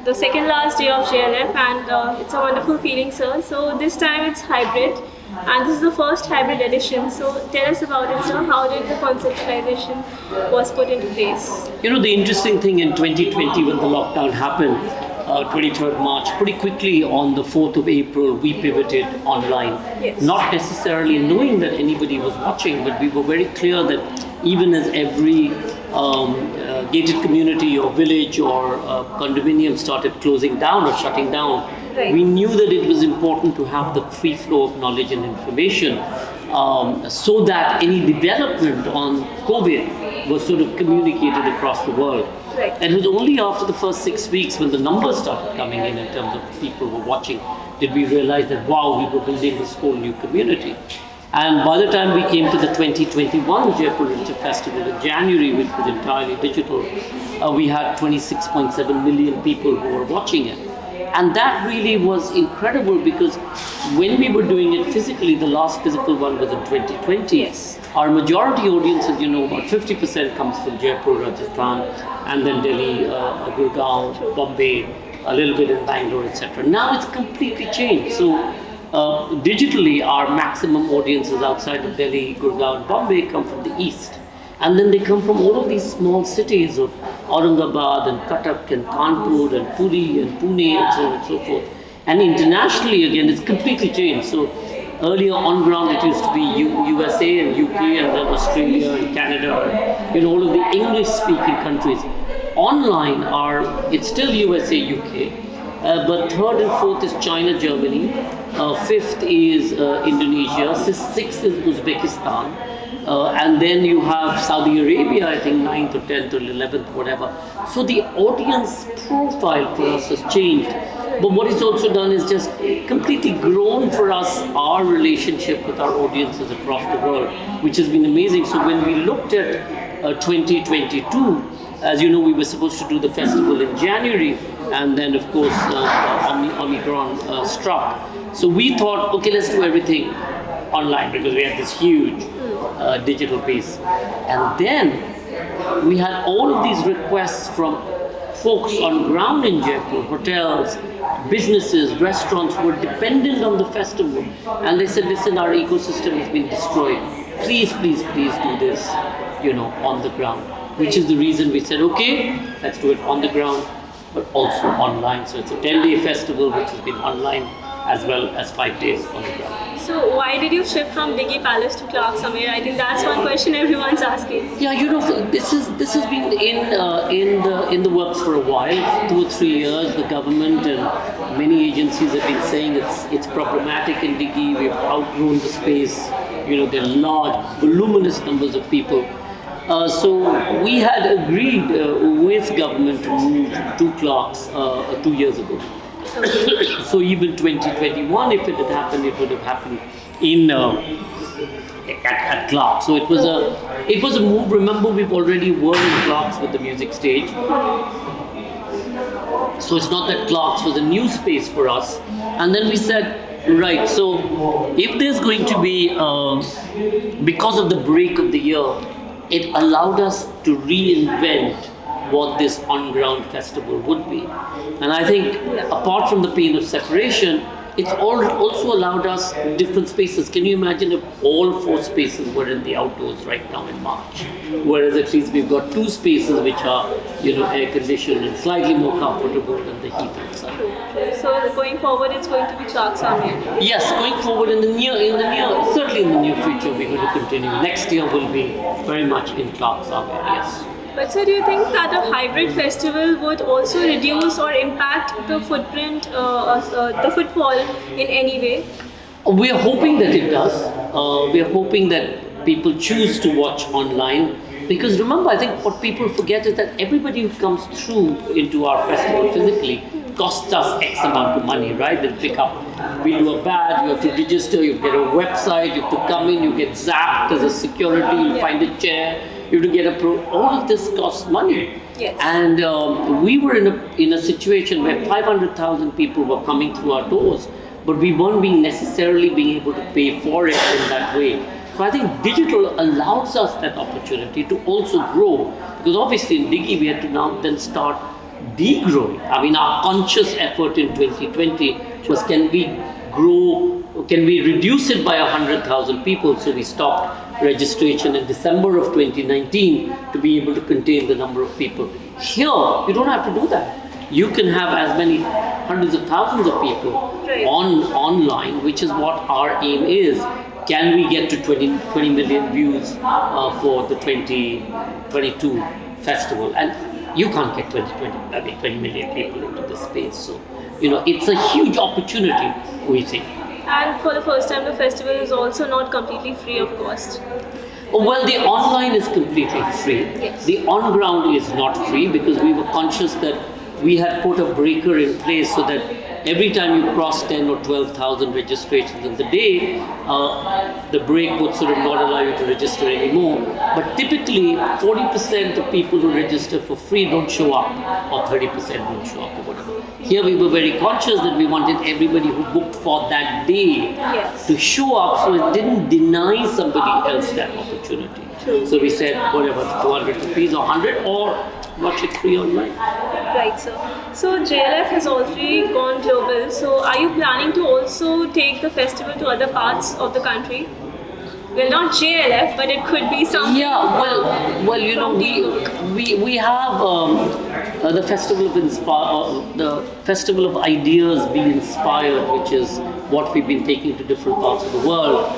the second last day of JLF, and it's a wonderful feeling, sir. So this time it's hybrid, and this is the first hybrid edition. So tell us about it, sir. How did the conceptualization was put into place? You know, the interesting thing in 2020 when the lockdown happened, 23rd March, pretty quickly on the 4th of April, we pivoted online. Yes. Not necessarily knowing that anybody was watching, but we were very clear that even as every gated community or village or condominium started closing down or shutting down, right, we knew that it was important to have the free flow of knowledge and information so that any development on COVID was sort of communicated across the world. Right. And it was only after the first 6 weeks when the numbers started coming in terms of people who were watching, did we realize that, wow, we were building this whole new community. And by the time we came to the 2021 Jaipur Literature Festival in January, which was entirely digital, we had 26.7 million people who were watching it. And that really was incredible because when we were doing it physically, the last physical one was in 2020. Yes. Our majority audience, as you know, about 50% comes from Jaipur, Rajasthan, and then Delhi, Gurgaon, Bombay, a little bit in Bangalore, etc. Now it's completely changed. So digitally, our maximum audiences outside of Delhi, Gurgaon, and Bombay come from the east. And then they come from all of these small cities of Aurangabad and Cuttack and Kanpur and Puri and Pune and so on and so forth. And internationally, again, it's completely changed. So earlier on ground, it used to be USA and UK and then Australia and Canada and all of the English-speaking countries. Online it's still USA, UK, but third and fourth is China, Germany. Fifth is Indonesia. Sixth is Uzbekistan. And then you have Saudi Arabia, I think 9th or 10th or 11th, whatever. So the audience profile for us has changed. But what it's also done is just completely grown for us our relationship with our audiences across the world, which has been amazing. So when we looked at 2022, as you know, we were supposed to do the festival in January, and then of course Omicron struck. So we thought, okay, let's do everything online because we had this huge digital piece. And then we had all of these requests from folks on ground in Jaipur, hotels, businesses, restaurants who were dependent on the festival. And they said, listen, our ecosystem has been destroyed. Please, please, please do this, on the ground. Which is the reason we said, okay, let's do it on the ground, but also online. So it's a 10-day festival which has been online as well as 5 days on the ground. So why did you shift from Diggy Palace to Clark Samir? I think that's one question everyone's asking. Yeah, this has been in the works for a while, 2 or 3 years. The government and many agencies have been saying it's problematic in Diggy. We've outgrown the space. There are large, voluminous numbers of people. So we had agreed with government to move to Clarks 2 years ago. So even 2021, if it had happened, it would have happened in at Clarks. So it was a move. Remember, we've already were in Clarks with the music stage. So it's not that Clarks was a new space for us. And then we said, right, so if there's going to be, because of the break of the year, it allowed us to reinvent what this on-ground festival would be. And I think apart from the pain of separation, it's also allowed us different spaces. Can you imagine if all 4 spaces were in the outdoors right now in March? Whereas at least we've got 2 spaces which are, air-conditioned and slightly more comfortable than the heat outside. So going forward, it's going to be Clark Samir? Yes, going forward certainly in the near future, we're going to continue. Next year will be very much in Clark Samir, yes. But sir, do you think that a hybrid festival would also reduce or impact the footprint, the footfall in any way? We are hoping that it does. We are hoping that people choose to watch online. Because remember, I think what people forget is that everybody who comes through into our festival physically costs us X amount of money, right? They'll pick up, we do a badge, you have to register, you get a website, you have to come in, you get zapped as a security, you find a chair, you have to get a all of this costs money. Yes. And we were in a situation where 500,000 people were coming through our doors, but we weren't necessarily being able to pay for it in that way. So I think digital allows us that opportunity to also grow, because obviously in Diggy we had to now then start degrowing. I mean, our conscious effort in 2020 was, can we reduce it by 100,000 people? So we stopped registration in December of 2019 to be able to contain the number of people. Here, you don't have to do that. You can have as many hundreds of thousands of people online, which is what our aim is. Can we get to 20 million views for the 2022 festival? And you can't get 20 million people into this space. So, it's a huge opportunity, we think. And for the first time, the festival is also not completely free of cost. Well, the online is completely free. Yes. The on-ground is not free because we were conscious that we had put a breaker in place so that every time you cross 10 or 12,000 registrations in the day, the break would sort of not allow you to register anymore. But typically, 40% of people who register for free don't show up, or 30% don't show up, or whatever. Here we were very conscious that we wanted everybody who booked for that day to show up, so it didn't deny somebody else that opportunity. True. So we said, whatever, 200 rupees or 100, or watch it free online. Right, sir. So JLF has already gone global. So are you planning to also take the festival to other parts of the country? Well, not JLF, but it could be some. Yeah, well, we have the festival of ideas be inspired, which is what we've been taking to different parts of the world.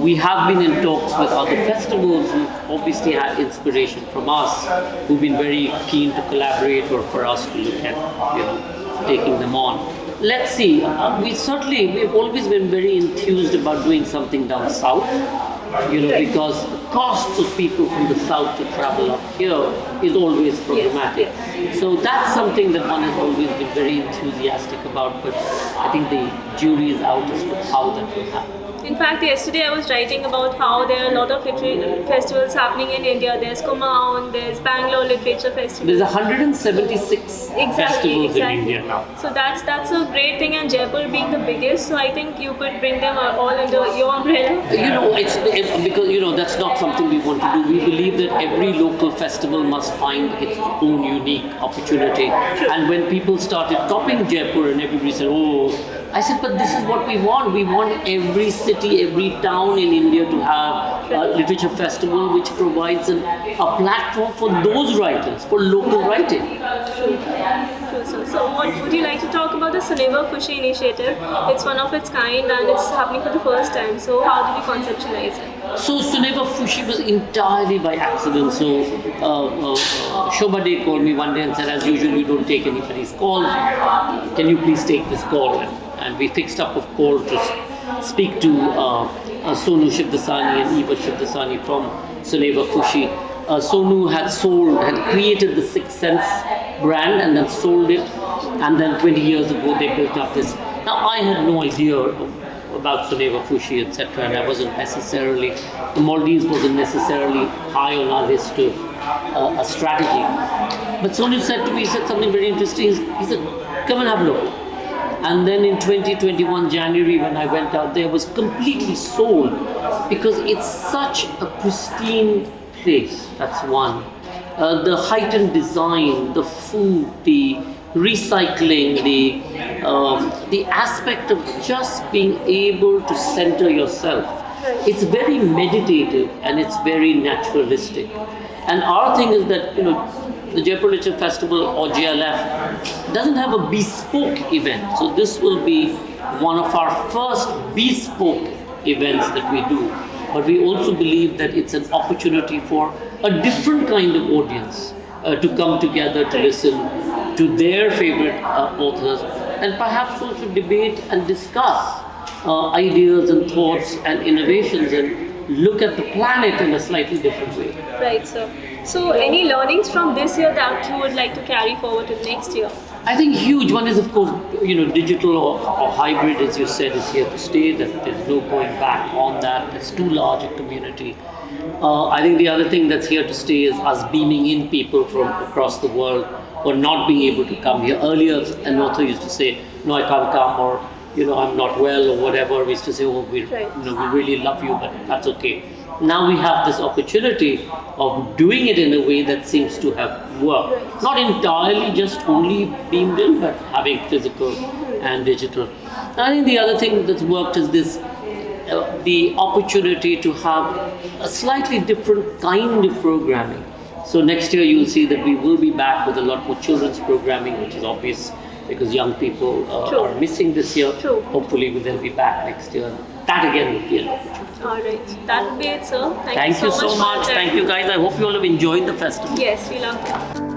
We have been in talks with other festivals who obviously had inspiration from us, who've been very keen to collaborate or for us to look at, taking them on. Let's see. We've always been very enthused about doing something down south, because the costs of people from the south to travel up here is always problematic. So that's something that one has always been very enthusiastic about, but I think the jury is out as to how that will happen. In fact, yesterday I was writing about how there are a lot of literary festivals happening in India. There's Kumaon, there's Bangalore Literature Festival. There's 176 festivals in India now. So that's a great thing, and Jaipur being the biggest, so I think you could bring them all under your umbrella. It's because that's not something we want to do. We believe that every local festival must find its own unique opportunity. And when people started copying Jaipur and everybody said, I said, but this is what we want. We want every city, every town in India to have a literature festival which provides a platform for those writers, for local writing. True. So what would you like to talk about the Soneva Fushi initiative? It's one of its kind and it's happening for the first time. So how did you conceptualize it? So Soneva Fushi was entirely by accident. So Shobha Day called me one day and said, as usual, you don't take anybody's call. Can you please take this call? And we fixed up a call to speak to Sonu Shivdasani and Eva Shivdasani from Soneva Fushi. Sonu had created the Sixth Sense brand and then sold it. And then 20 years ago, they built up this. Now, I had no idea about Soneva Fushi, etc. And I wasn't necessarily, the Maldives wasn't necessarily high on our list of a strategy. But Sonu said to me, he said something very interesting. He said, come and have a look. And then in 2021 January, when I went out there, was completely sold because it's such a pristine place. That's one. The heightened design, the food, the recycling, the aspect of just being able to center yourself. It's very meditative and it's very naturalistic. And our thing is that, the Jaipur Literature Festival or JLF doesn't have a bespoke event. So this will be one of our first bespoke events that we do. But we also believe that it's an opportunity for a different kind of audience to come together to listen to their favorite authors and perhaps also debate and discuss ideas and thoughts and innovations and look at the planet in a slightly different way. Right, sir. So any learnings from this year that you would like to carry forward to next year? I think huge one is, of course, digital or hybrid, as you said, is here to stay. That there's no going back on that. It's too large a community. I think the other thing that's here to stay is us beaming in people from across the world or not being able to come here. Earlier, an author used to say, no, I can't come, or I'm not well, or whatever. We used to say, we really love you, but that's okay. now we have this opportunity of doing it in a way that seems to have worked. Not entirely just only beamed in, but having physical and digital. I think the other thing that's worked is this the opportunity to have a slightly different kind of programming. So next year you'll see that we will be back with a lot more children's programming, which is obvious because young people are missing this year. True. Hopefully they'll be back next year. That again will be an opportunity. Alright, that would be it, sir. Thank you so much. for your Thank time. you guys. I hope you all have enjoyed the festival. Yes, we love it.